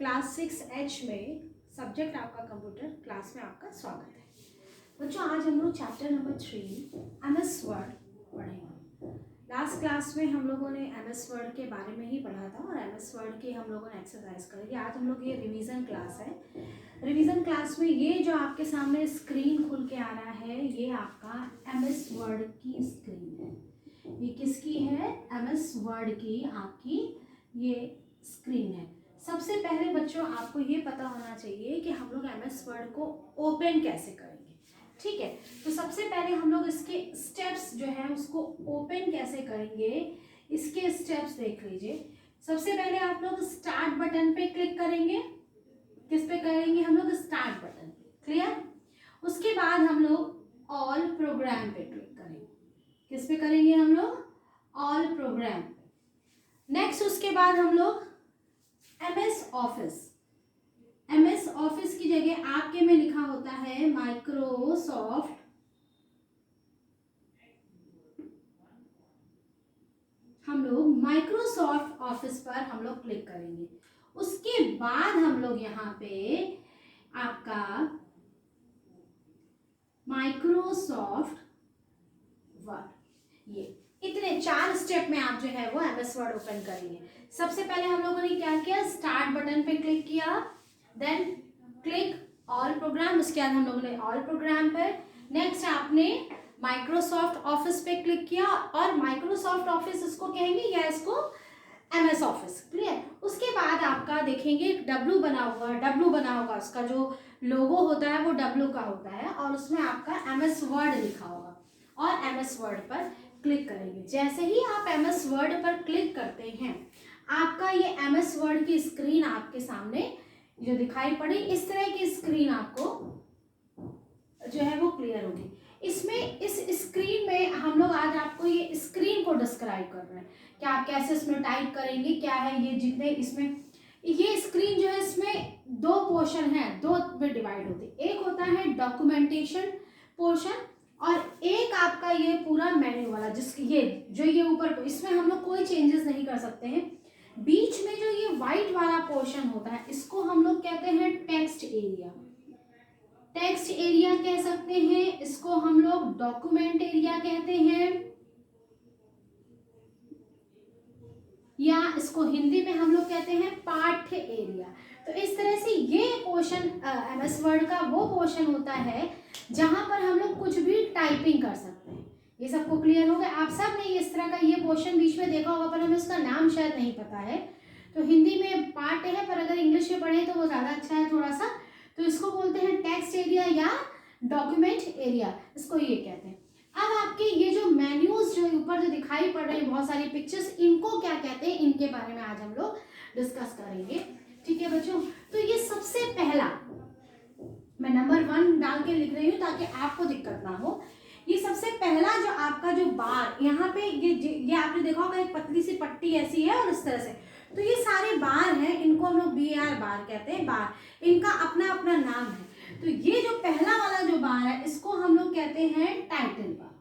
Class 6H में subject आपका computer class में आपका स्वागत है। बच्चों आज हम लोग चैप्टर नंबर 3 MS वर्ड पढ़ेंगे। लास्ट क्लास में हम लोगों ने MS वर्ड के बारे में ही पढ़ा था और MS वर्ड की हम लोगों ने एक्सरसाइज करी। आज हम लोग ये रिवीजन क्लास है। रिवीजन क्लास में ये जो आपके सामने स्क्रीन खुल के आ रहा है ये आपका MS वर्ड की स्क्रीन है। ये किसकी है? MS वर्ड की आपकी ये स्क्रीन है। सबसे पहले बच्चों आपको ये पता होना चाहिए कि हम लोग MS वर्ड को ओपन कैसे करेंगे। ठीक है, तो सबसे पहले हम लोग इसके स्टेप्स जो है उसको ओपन कैसे करेंगे, इसके स्टेप्स देख लीजिए। सबसे पहले आप लोग स्टार्ट बटन पे क्लिक करेंगे। किस पे करेंगे? हम लोग स्टार्ट बटन पे। क्लियर? उसके बाद हम लोग ऑल प्रोग्राम पे क्लिक करेंगे। किस पे करेंगे? हम लोग ऑल प्रोग्राम पे। नेक्स्ट उसके बाद हम लोग MS ऑफिस। MS ऑफिस की जगह आपके में लिखा होता है माइक्रोसॉफ्ट हम लोग माइक्रोसॉफ्ट ऑफिस पर हम लोग क्लिक करेंगे। उसके बाद हम लोग यहाँ पे आपका माइक्रोसॉफ्ट वर्ड, ये इतने 4 स्टेप में आप जो है वो MS वर्ड ओपन करेंगे। सबसे पहले हम लोगों ने क्या किया? स्टार्ट बटन पे क्लिक किया, देन क्लिक ऑल प्रोग्राम। उसके बाद हम लोगों ने ऑल प्रोग्राम पर नेक्स्ट आपने माइक्रोसॉफ्ट ऑफिस पे क्लिक किया और माइक्रोसॉफ्ट ऑफिस इसको कहेंगे या इसको MS ऑफिस। क्लियर? उसके बाद आपका देखेंगे W बना होगा, उसका जो लोगो होता है वो W का होता है और उसमें आपका MS वर्ड लिखा होगा और MS वर्ड पर क्लिक करेंगे। जैसे ही आप MS वर्ड पर क्लिक करते हैं आपका ये MS वर्ड की स्क्रीन आपके सामने जो दिखाई पड़ी, इस तरह की स्क्रीन आपको जो है वो क्लियर होगी। इसमें इस स्क्रीन में हम लोग आज आपको ये स्क्रीन को डिस्क्राइब कर रहे हैं कि आप कैसे इसमें टाइप करेंगे, क्या है ये जितने इसमें ये स्क्रीन जो है इसमें 2 पोर्शन है, 2 में डिवाइड होती है। एक होता है डॉक्यूमेंटेशन पोर्शन और एक आपका ये पूरा मेन्यू वाला, जिसकी ये जो ये ऊपर इसमें हम लोग कोई चेंजेस नहीं कर सकते हैं। बीच में जो ये व्हाइट वाला पोर्शन होता है इसको हम लोग कहते हैं टेक्स्ट एरिया। टेक्स्ट एरिया कह सकते हैं, इसको हम लोग डॉक्यूमेंट एरिया कहते हैं या इसको हिंदी में हम लोग कहते हैं पाठ्य एरिया। तो इस तरह से ये पोर्शन MS वर्ड का वो पोर्शन होता है जहां पर हम लोग कुछ भी टाइपिंग कर सकते हैं। ये सबको क्लियर हो गया? आप सब ने इस तरह का ये पोर्शन बीच में देखा होगा पर हमें उसका नाम शायद नहीं पता है। तो हिंदी में पार्ट है पर अगर इंग्लिश में पढ़े तो वो ज़्यादा अच्छा है थोड़ा सा। तो इसको बोलते हैं टेक्स्ट एरिया या डॉक्यूमेंट एरिया, इसको ये कहते हैं। अब आपके ये जो मेन्यूज जो ऊपर जो दिखाई पड़ रहे हैं बहुत सारी पिक्चर्स, इनको क्या कहते हैं, इनके बारे में आज हम लोग डिस्कस करेंगे। ठीक है बच्चों, तो ये सबसे पहला मैं नंबर 1 डाल के लिख रही हूँ ताकि आपको दिक्कत ना हो। ये सबसे पहला जो आपका जो बार यहाँ पे ये आपने देखा होगा एक पतली सी पट्टी ऐसी है और इस तरह से, तो ये सारे बार हैं, इनको हम लोग BR बार कहते हैं। बार इनका अपना अपना नाम है। तो ये जो पहला वाला जो बार है इसको हम लोग कहते हैं title bar.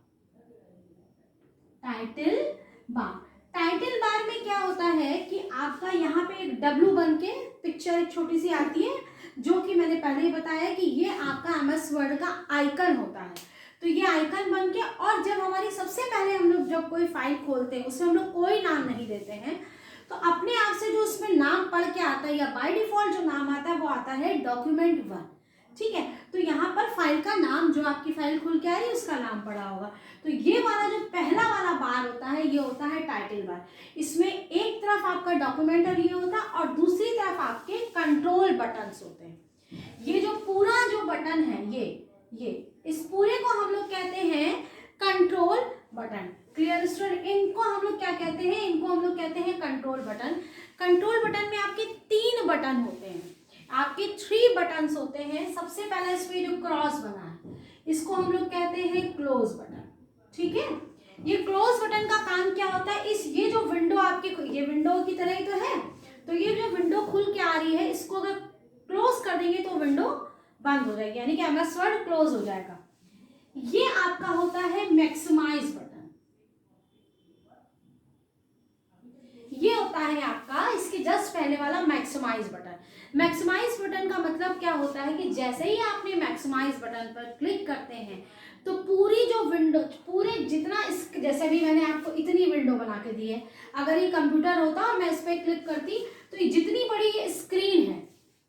Title bar, title bar में क्या होता है कि आपका यहाँ पे एक W बन के पिक्चर एक छोटी सी आती है जो कि मैंने पहले ही बताया कि ये आपका MS वर्ड का आइकन होता है। तो ये आइकन बन के, और जब हमारी सबसे पहले हम लोग जब कोई फाइल खोलते हैं उसमें हम लोग कोई नाम नहीं देते हैं, तो अपने आप से जो उसमें नाम पढ़ के आता है या बाय डिफॉल्ट जो नाम आता है वो आता है डॉक्यूमेंट 1। ठीक है, तो यहाँ पर फाइल का नाम, जो आपकी फाइल खुल के आ रही है उसका नाम पड़ा होगा। तो ये वाला जो पहला वाला बार होता है ये होता है टाइटल बार। इसमें एक तरफ आपका डॉक्यूमेंट और ये होता है और दूसरी तरफ आपके कंट्रोल बटन्स होते हैं। ये जो पूरा जो बटन है ये इस पूरे को हम लोग कहते हैं कंट्रोल बटन। Clear student? इनको हम लोग क्या कहते हैं? इनको हम लोग कहते हैं कंट्रोल बटन। कंट्रोल बटन में आपके 3 बटन होते हैं, आपके 3 बटन्स होते हैं। सबसे पहले इसमें जो क्रॉस बना है इसको हम लोग कहते हैं क्लोज बटन। ठीक है, ये क्लोज बटन का काम क्या होता है? ये जो विंडो आपकी, ये विंडो की तरह ही तो है, तो ये जो विंडो खुल के आ रही है इसको अगर क्लोज कर देंगे तो विंडो बंद हो जाएगी, यानी कि MS वर्ड क्लोज हो जाएगा। ये आपका होता है मैक्सिमाइज बटन। ये होता है आपका इसके जस्ट पहले वाला मैक्सिमाइज बटन। मैक्सिमाइज बटन का मतलब क्या होता है कि जैसे ही आपने मैक्सिमाइज बटन पर क्लिक करते हैं तो पूरी जो विंडो, पूरे जितना इस, जैसे भी मैंने आपको इतनी विंडो बना के दी है, अगर ये कंप्यूटर होता और मैं इस पर क्लिक करती तो ये जितनी बड़ी ये स्क्रीन है,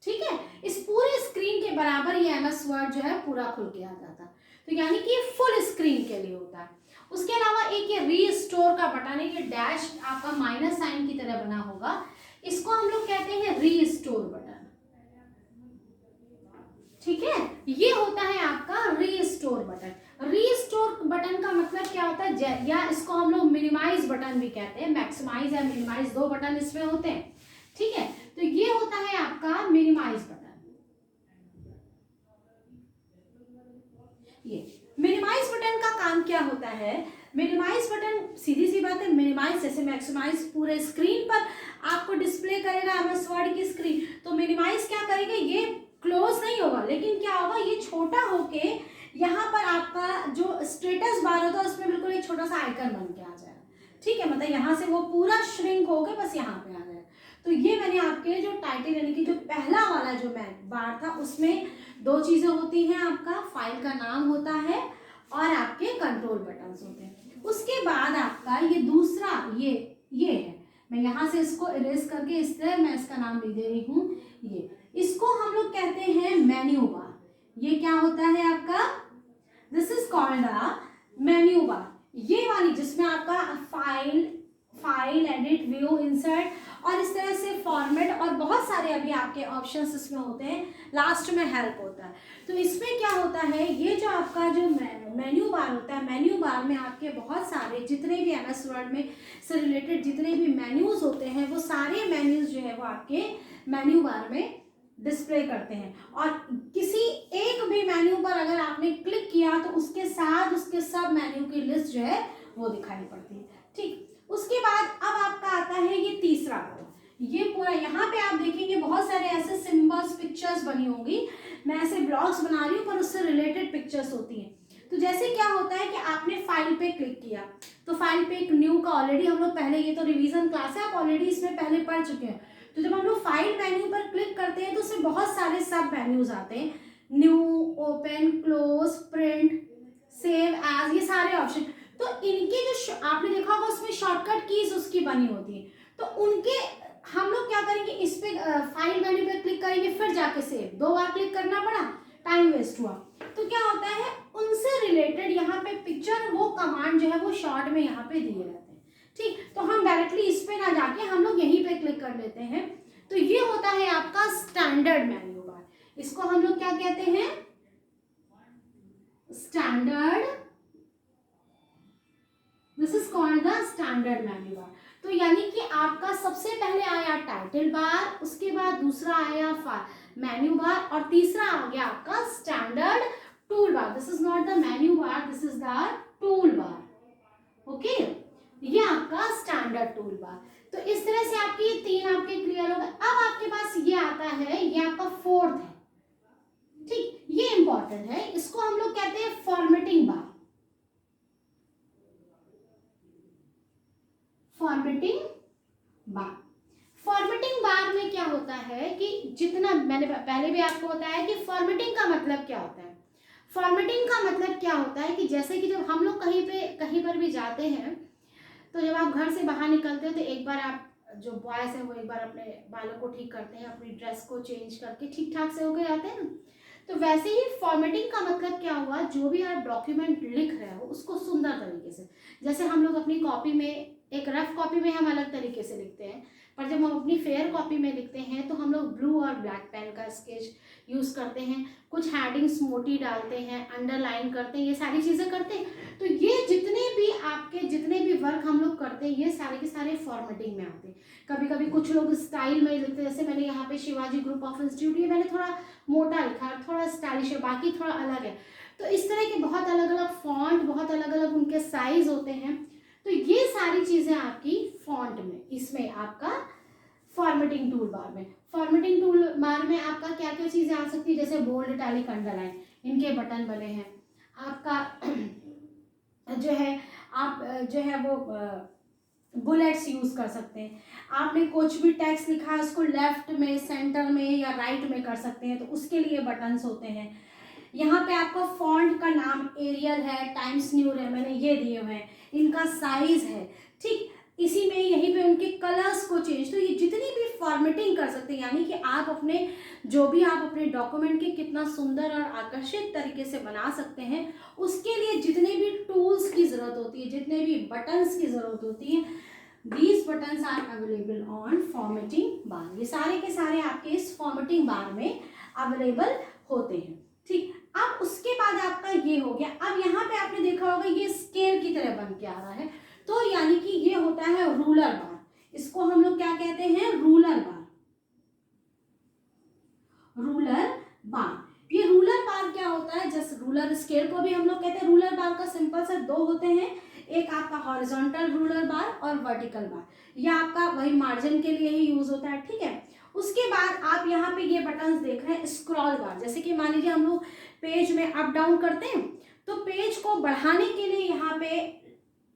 ठीक है, इस पूरे स्क्रीन के बराबर ये MS वर्ड जो है पूरा खुल के आ जाता। तो यानी कि ये फुल स्क्रीन के लिए होता है। उसके अलावा एक ये रीस्टोर का बटन है, ये डैश आपका माइनस साइन की तरह बना होगा, इसको हम लोग कहते हैं रीस्टोर बटन, ठीक है। ये होता है आपका रीस्टोर बटन। रीस्टोर बटन का मतलब क्या होता है, या इसको हम लोग मिनिमाइज बटन भी कहते हैं, मैक्सिमाइज या मिनिमाइज दो बटन इसमें होते हैं, ठीक है। तो ये होता है आपका मिनिमाइज बटन। ये मिनिमाइज बटन का काम क्या होता है, मिनिमाइज बटन सीधी सी बात है, मिनिमाइज जैसे मैक्सिमाइज पूरे स्क्रीन पर आपको डिस्प्ले करेगा MS वर्ड की स्क्रीन, तो मिनिमाइज क्या करेगा, ये क्लोज नहीं होगा, लेकिन क्या होगा, ये छोटा होके यहाँ पर आपका जो स्टेटस बार होता है उसमें बिल्कुल एक छोटा सा आइकन बन के आ जाएगा, ठीक है। मतलब यहाँ से वो पूरा श्रिंक होकर बस यहाँ पे आ जाएगा। तो ये मैंने आपके जो टाइटल यानी कि जो पहला वाला जो मैं बार था उसमें दो चीजें होती हैं, आपका फाइल का नाम होता है और आपके कंट्रोल बटन्स होते हैं। उसके बाद आपका ये दूसरा ये है, मैं यहाँ से इसको इरेज करके इस तरह मैं इसका नाम लिख दे रही हूँ, ये इसको हम लोग कहते हैं मेन्यू बार। ये क्या होता है आपका, this is called the menu bar. ये वाली जिसमें आपका फाइल एडिट व्यू इंसर्ट और इस तरह से फॉर्मेट और बहुत सारे अभी आपके ऑप्शंस इसमें होते हैं, लास्ट में हेल्प होता है। तो इसमें क्या होता है, ये जो आपका जो मेन्यू बार होता है, मेन्यू बार में आपके बहुत सारे जितने भी MS वर्ड में से रिलेटेड जितने भी मेन्यूज होते हैं वो सारे मेन्यूज जो है वो आपके मेन्यू बार में डिस्प्ले करते हैं। और किसी एक भी मेन्यू पर अगर आपने क्लिक किया तो उसके साथ उसके सब मेन्यू की लिस्ट जो है वो दिखाई पड़ती है, ठीक। उसके बाद अब आपका आता है ये तीसरा वाला, ये पूरा यहाँ पे आप देखेंगे बहुत सारे ऐसे सिंबल्स पिक्चर्स बनी होंगी, मैं ऐसे ब्लॉक्स बना रही हूँ पर उससे रिलेटेड पिक्चर्स होती हैं। तो जैसे क्या होता है कि आपने फाइल पे क्लिक किया तो फाइल पे एक न्यू का ऑलरेडी हम लोग पहले, ये तो रिवीजन क्लास है, आप ऑलरेडी इसमें पहले पढ़ चुके हैं। तो जब हम लोग फाइल मेन्यू पर क्लिक करते हैं तो उसमें बहुत सारे सब मेन्यूज आते हैं, new, open, close, print, save as, ये सारे ऑप्शन। तो इनके जो आपने देखा होगा उसमें शॉर्टकट कीज उसकी बनी होती है, तो उनके हम लोग क्या करेंगे, इस पे फाइल मेन्यू पे क्लिक करेंगे फिर जाके सेव, 2 बार क्लिक करना पड़ा, टाइम वेस्ट हुआ। तो क्या होता है, उनसे रिलेटेड यहाँ पे पिक्चर वो कमांड जो है वो शॉर्ट में यहाँ पे दिए रहते हैं, ठीक। तो हम डायरेक्टली इस पे ना जाके हम लोग यहीं पे क्लिक कर लेते हैं। तो ये होता है आपका स्टैंडर्ड मेन्यू बार, इसको हम लोग क्या कहते हैं, standard, this is called the standard menu bar. तो यानी कि आपका सबसे पहले आया टाइटल बार, उसके बाद दूसरा आया मेन्यू बार और तीसरा आ गया आपका standard tool bar. This is not the menu bar, this is the tool bar, okay. ये आपका स्टैंडर्ड टूल बार। तो इस तरह से आपके ये 3 आपके क्लियर हो गए। अब आपके पास ये आता है, ये आपका 4th है, ठीक, ये इंपॉर्टेंट है, इसको हम लोग कहते हैं formatting bar. Formatting bar, formatting bar में क्या होता है कि जितना मैंने पहले भी आपको बताया कि फॉर्मेटिंग का मतलब क्या होता है। फॉर्मेटिंग का मतलब क्या होता है कि जैसे कि जब हम लोग कहीं पर भी जाते हैं तो जब आप घर से बाहर निकलते हो तो एक बार आप जो बॉयज हैं वो एक बार अपने बालों को ठीक करते हैं, अपनी ड्रेस को चेंज करके ठीक ठाक से होके जाते हैं ना। तो वैसे ही फॉर्मेटिंग का मतलब क्या हुआ, जो भी आप डॉक्यूमेंट लिख रहे हो उसको सुंदर तरीके से, जैसे हम लोग अपनी कॉपी में, एक रफ कॉपी में हम अलग तरीके से लिखते हैं, पर जब हम अपनी फेयर कॉपी में लिखते हैं तो हम लोग ब्लू और ब्लैक पेन का स्केच यूज़ करते हैं, कुछ हेडिंग्स मोटी डालते हैं, अंडरलाइन करते हैं, ये सारी चीज़ें करते हैं। तो ये जितने भी वर्क हम लोग करते हैं ये सारे के सारे फॉर्मेटिंग में आते हैं। कभी कभी कुछ लोग स्टाइल में लिखते हैं, जैसे मैंने यहाँ पे शिवाजी ग्रुप ऑफ इंस्टीट्यूट, ये मैंने थोड़ा मोटा लिखा है, थोड़ा स्टाइलिश है, बाकी थोड़ा अलग है। तो इस तरह के बहुत अलग अलग फॉन्ट, बहुत अलग अलग उनके साइज होते हैं। तो ये सारी चीज़ें आपकी फॉन्ट में, इसमें आपका फॉर्मेटिंग टूल बार में, फॉर्मेटिंग टूल बार में आपका क्या क्या चीज़ें आ सकती है, जैसे बोल्ड, इटैलिक, अंडरलाइन, इनके बटन बने हैं। आपका जो है आप जो है वो बुलेट्स यूज कर सकते हैं। आपने कुछ भी टेक्स्ट लिखा है उसको लेफ्ट में, सेंटर में या राइट में कर सकते हैं, तो उसके लिए बटन्स होते हैं। यहाँ पे आपका फॉन्ट का नाम एरियल है, टाइम्स न्यू रोमन है, ये दिए हुए हैं, इनका साइज है, ठीक। इसी में यहीं पे उनके कलर्स को चेंज, तो ये जितनी भी फॉर्मेटिंग कर सकते हैं, यानी कि आप अपने जो भी आप अपने डॉक्यूमेंट के कितना सुंदर और आकर्षित तरीके से बना सकते हैं, उसके लिए जितने भी टूल्स की जरूरत होती है, जितने भी बटन्स की जरूरत होती है, these buttons are available on formatting bar। ये सारे के सारे आपके इस फॉर्मेटिंग बार में अवेलेबल होते हैं, ठीक। अब उसके बाद आपका ये हो गया। अब यहाँ पे आपने देखा होगा ये स्केल की तरह बन के आ रहा है, तो यानी कि ये होता है रूलर बार। इसको हम लोग क्या कहते हैं? रूलर बार। रूलर बार, ये रूलर बार क्या होता है? जैसे रूलर स्केल को भी हम लोग कहते हैं। रूलर बार का सिंपल से दो होते हैं, एक आपका हॉरिजॉन्टल रूलर बार और वर्टिकल बार। यह आपका वही मार्जिन के लिए ही यूज होता है, ठीक है। उसके बाद आप यहाँ पे ये बटन्स देख रहे हैं, स्क्रॉल बार। जैसे कि मान लीजिए हम लोग पेज में अप डाउन करते हैं, तो पेज को बढ़ाने के लिए यहाँ पे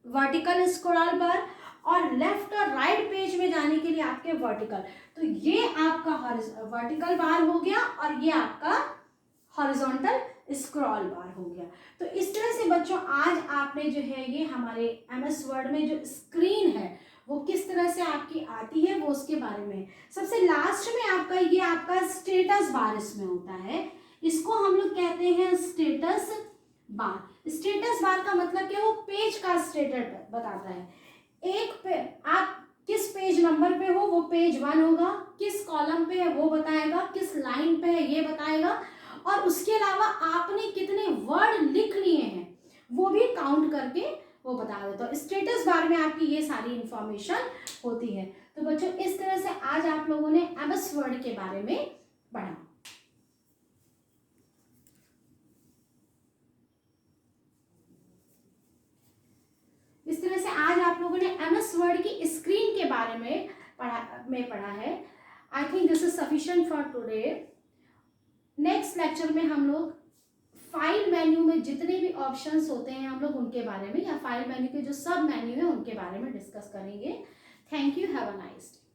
वर्टिकल स्क्रॉल बार, और लेफ्ट और राइट पेज में जाने के लिए आपके वर्टिकल। तो ये आपका वर्टिकल बार हो गया और ये आपका हॉरिजॉन्टल स्क्रॉल बार हो गया। तो इस तरह से बच्चों आज आपने जो है ये हमारे MS वर्ड में जो स्क्रीन है वो किस तरह से आपकी आती है वो उसके बारे में। सबसे लास्ट में आपका ये आपका स्टेटस बार इसमें होता है, इसको हम लोग कहते हैं स्टेटस बार। स्टेटस बार का मतलब क्या? वो पेज का स्टेटस बताता है। एक पे आप किस पेज नंबर पे हो, वो पेज 1 होगा, किस कॉलम पे है वो बताएगा, किस लाइन पे है ये बताएगा, और उसके अलावा आपने कितने वर्ड लिख लिए हैं वो भी काउंट करके वो बता देता है। स्टेटस बार में आपकी ये सारी इंफॉर्मेशन होती है। तो बच्चों इस तरह से आज आप लोगों ने MS वर्ड के बारे में पढ़ा। इस तरह से आज आप लोगों ने MS वर्ड की स्क्रीन के बारे में पढ़ा है। I think this is sufficient for today. Next lecture में हम लोग फाइल मेन्यू में जितने भी ऑप्शंस होते हैं हम लोग उनके बारे में, या फाइल मेन्यू के जो सब मेन्यू है उनके बारे में डिस्कस करेंगे। Thank you, have a nice day.